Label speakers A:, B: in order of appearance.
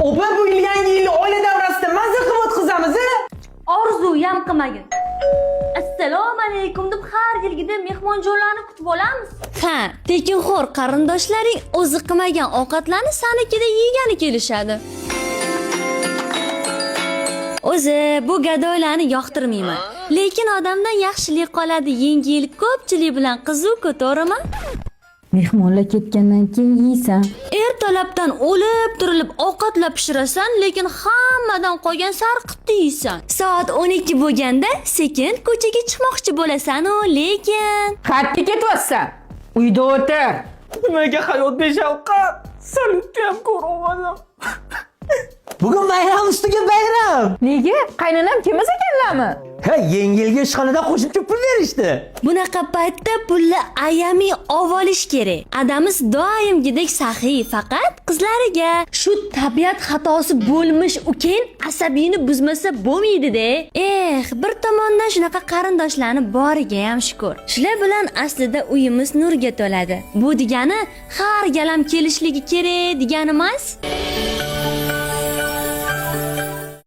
A: Opa bu yil yangi yil oila davrasida mazza qilib o'tkazamiz.
B: Orzuyam qilmagin. Assalomu alaykum deb har yilgidek mehmonjonlarni kutib olamiz. Ha, tekinxo'r qarindoshlaring o'zi qilmagan ovqatlarni sanikida yegani kelishadi. O'zi bu gadoylarni yoqtirmayman. Lekin odamdan yaxshilik qoladi. Yangi yil ko'pchilik bilan qiziq-ku, to'g'rimi?
C: Mehmonlar ketgandan keyin yeysan.
B: Ertalabdan o'lib turilib ovqatlar pishirasan, lekin hammadan qolgan sarqitni yeysan. Soat 12 bo'lganda sekin ko'chaga chiqmoqchi bo'lasan-u, lekin
C: Qayerga ketyapsan? Uyda o'tir.
A: Nimaga hayot beshafqat? Salutni ham ko'rolmadim. Bugun bayram ustiga bayram.
C: Nega? Qaynonam kelmas ekanlarmi?
A: Ha, yangi yilga ishxonada qo'shimcha pul berishdi.
B: bunaqa paytda pulni ayami ovolish kerak. Adamiz doimgidek saxiy, faqat qizlariga shu tabiat xatosi bo'lmish uken asabiyni buzmasa bo'lmaydi-da. Bir tomondan shunaqa qarindoshlarni boriga ham shukr. Shular bilan aslida uyimiz nurga to'ladi. Bu degani har galam kelishligi kerak degani emas.